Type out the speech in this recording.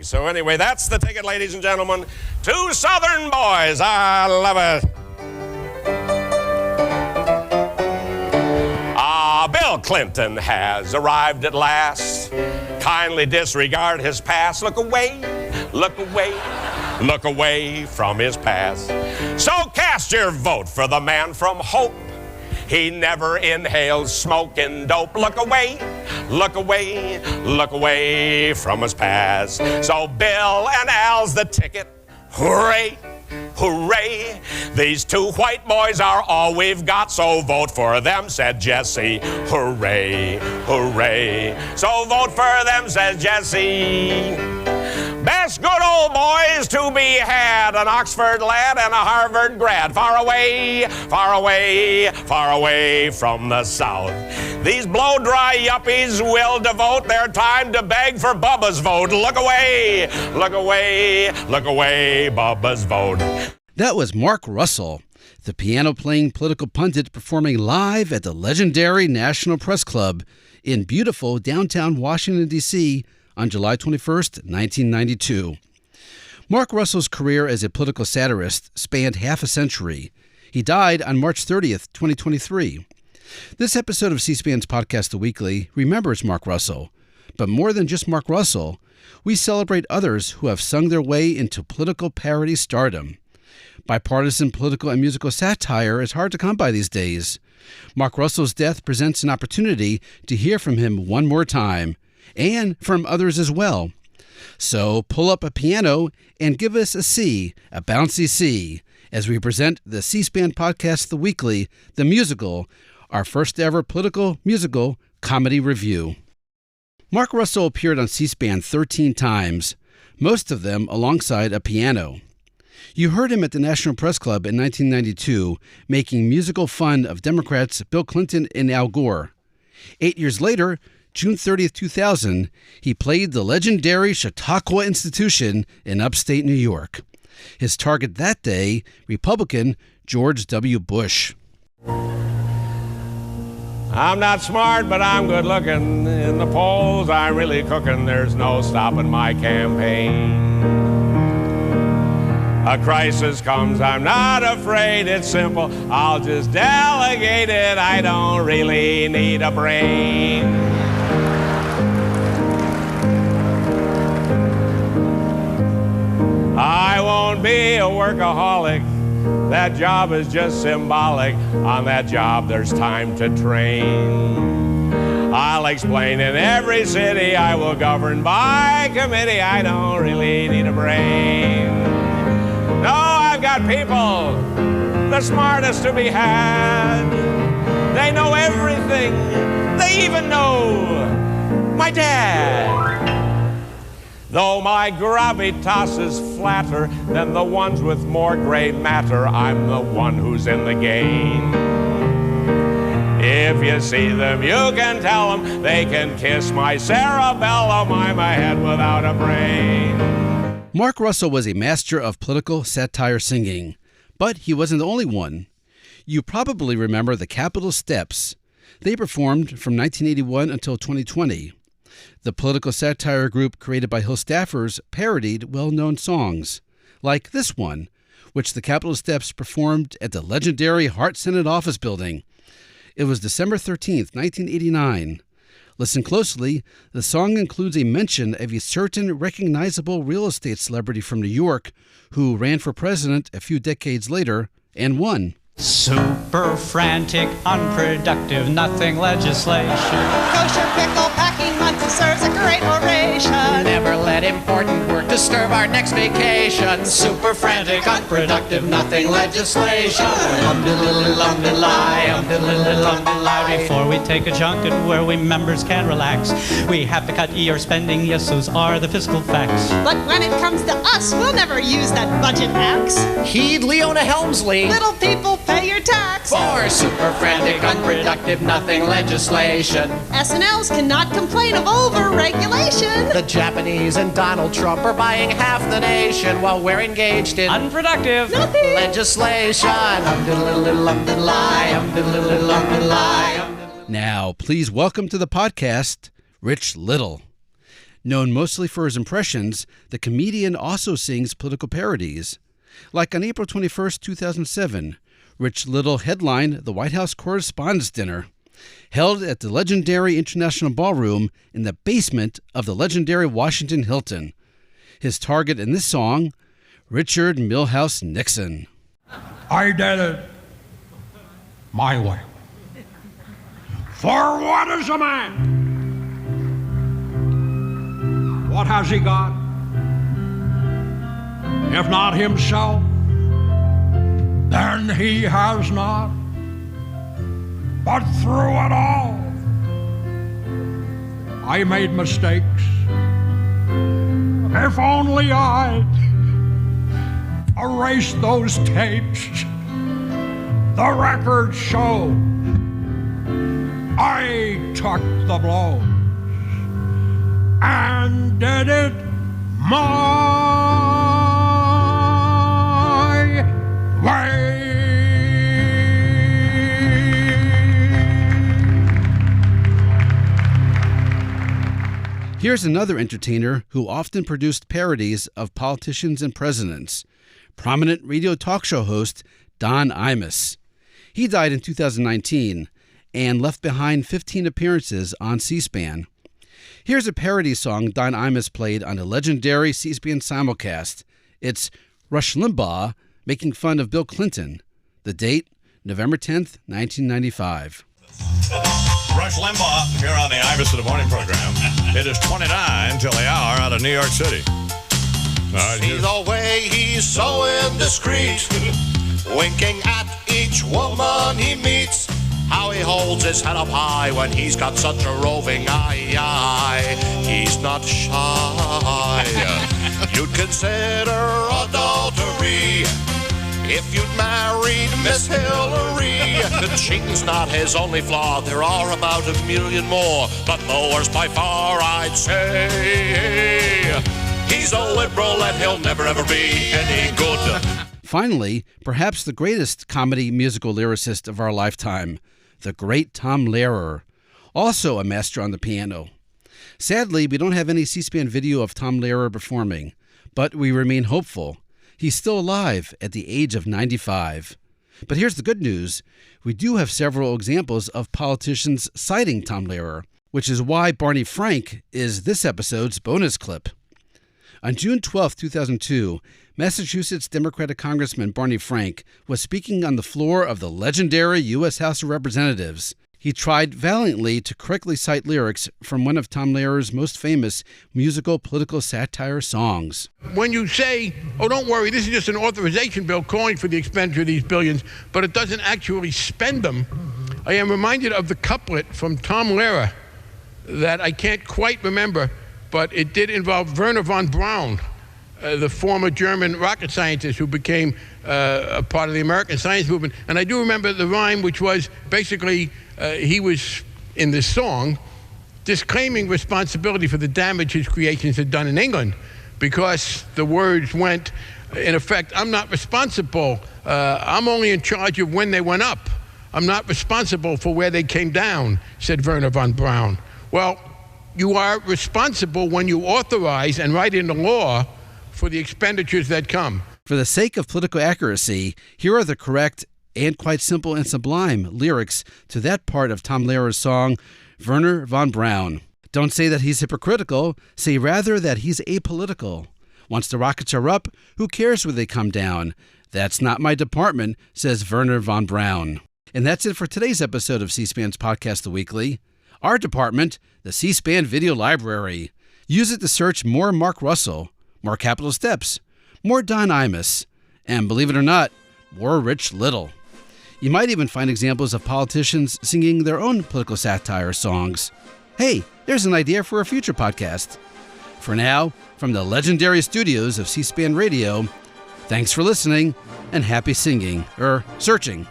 So anyway, that's the ticket, ladies and gentlemen. Two Southern boys. I love it. Bill Clinton has arrived at last. Kindly disregard his past. Look away, look away, look away from his past. So cast your vote for the man from Hope. He never inhales smoke and dope. Look away, look away, look away from his past. So Bill and Al's the ticket. Hooray! Hooray! These two white boys are all we've got, so vote for them, said Jesse. Hooray! Hooray! So vote for them, says Jesse. Best good old boys to be had, an Oxford lad and a Harvard grad. Far away, far away, far away from the South. These blow-dry yuppies will devote their time to beg for Bubba's vote. Look away, look away, look away, Bubba's vote. That was Mark Russell, the piano-playing political pundit performing live at the legendary National Press Club in beautiful downtown Washington, D.C., on July 21st, 1992. Mark Russell's career as a political satirist spanned half a century. He died on March 30th, 2023. This episode of C-SPAN's podcast, The Weekly, remembers Mark Russell. But more than just Mark Russell, we celebrate others who have sung their way into political parody stardom. Bipartisan political and musical satire is hard to come by these days. Mark Russell's death presents an opportunity to hear from him one more time, and from others as well. So pull up a piano and give us a C, a bouncy C, as we present the C-SPAN podcast, The Weekly, the musical, our first ever political musical comedy review. Mark Russell appeared on C-SPAN 13 times, most of them alongside a piano. You heard him at the National Press Club in 1992, making musical fun of Democrats Bill Clinton and Al Gore. 8 years later, June 30th, 2000, he played the legendary Chautauqua Institution in upstate New York. His target that day, Republican George W. Bush. I'm not smart, but I'm good looking. In the polls, I'm really cooking. There's no stopping my campaign. A crisis comes, I'm not afraid. It's simple, I'll just delegate it. I don't really need a brain. I won't be a workaholic. That job is just symbolic. On that job, there's time to train. I'll explain in every city. I will govern by committee. I don't really need a brain. No, I've got people, the smartest to be had. They know everything. They even know my dad. Though my gravitas is flatter than the ones with more gray matter, I'm the one who's in the game. If you see them, you can tell them they can kiss my cerebellum. I'm a head without a brain. Mark Russell was a master of political satire singing, but he wasn't the only one. You probably remember the Capitol Steps. They performed from 1981 until 2020. The political satire group created by Hill staffers parodied well-known songs, like this one, which the Capitol Steps performed at the legendary Hart Senate Office Building. It was December 13th, 1989. Listen closely. The song includes a mention of a certain recognizable real estate celebrity from New York who ran for president a few decades later and won. Super frantic, unproductive, nothing legislation. Kosher pickle packing month deserves a great oration. Never let important work disturb our next vacation. Super frantic, unproductive, nothing legislation. Before we take a junket where we members can relax, we have to cut your spending, yes, those are the fiscal facts. But when it comes to us, we'll never use that budget axe. Heed Leona Helmsley. Little people pay your tax. For super frantic, unproductive, nothing legislation. SNLs cannot complain of over-regulation. The Japanese and Donald Trump are buying half the nation while we're engaged in unproductive nothing legislation. Now, please welcome to the podcast, Rich Little. Known mostly for his impressions, the comedian also sings political parodies. Like on April 21, 2007, Rich Little headlined the White House Correspondents' Dinner, held at the legendary International Ballroom in the basement of the legendary Washington Hilton. His target in this song, Richard Milhous Nixon. I did it my way. For what is a man? What has he got? If not himself, then he has not. But through it all, I made mistakes. If only I'd erased those tapes, the records show I took the blows and did it my way. Here's another entertainer who often produced parodies of politicians and presidents, prominent radio talk show host Don Imus. He died in 2019 and left behind 15 appearances on C-SPAN. Here's a parody song Don Imus played on a legendary C-SPAN simulcast. It's Rush Limbaugh making fun of Bill Clinton. The date, November 10th, 1995. Rush Limbaugh here on the Imus in the Morning program. It is 29 till the hour out of New York City. See the way he's so indiscreet, winking at each woman he meets. How he holds his head up high when he's got such a roving eye. He's not shy. You'd consider adultery if you'd married Miss Hillary. The cheating's not his only flaw. There are about 1 million more, but the worst by far, I'd say, he's a liberal and he'll never ever be any good. Finally, perhaps the greatest comedy musical lyricist of our lifetime, the great Tom Lehrer, also a master on the piano. Sadly, we don't have any C-SPAN video of Tom Lehrer performing, but we remain hopeful. He's still alive at the age of 95. But here's the good news. We do have several examples of politicians citing Tom Lehrer, which is why Barney Frank is this episode's bonus clip. On June 12, 2002, Massachusetts Democratic Congressman Barney Frank was speaking on the floor of the legendary U.S. House of Representatives. He tried valiantly to correctly cite lyrics from one of Tom Lehrer's most famous musical political satire songs. When you say, oh, don't worry, this is just an authorization bill calling for the expenditure of these billions, but it doesn't actually spend them, I am reminded of the couplet from Tom Lehrer that I can't quite remember, but it did involve Werner von Braun, the former German rocket scientist who became a part of the American science movement. And I do remember the rhyme, which was basically he was, in this song, disclaiming responsibility for the damage his creations had done in England, because the words went, in effect, I'm not responsible. I'm only in charge of when they went up. I'm not responsible for where they came down, said Werner von Braun. Well, you are responsible when you authorize and write into law for the expenditures that come. For the sake of political accuracy, here are the correct and quite simple and sublime lyrics to that part of Tom Lehrer's song, Werner von Braun. Don't say that he's hypocritical, say rather that he's apolitical. Once the rockets are up, who cares where they come down? That's not my department, says Werner von Braun. And that's it for today's episode of C-SPAN's Podcast The Weekly. Our department, the C-SPAN Video Library. Use it to search more Mark Russell, more Capital Steps, more Don Imus, and believe it or not, more Rich Little. You might even find examples of politicians singing their own political satire songs. Hey, there's an idea for a future podcast. For now, from the legendary studios of C-SPAN Radio, thanks for listening and happy singing, searching.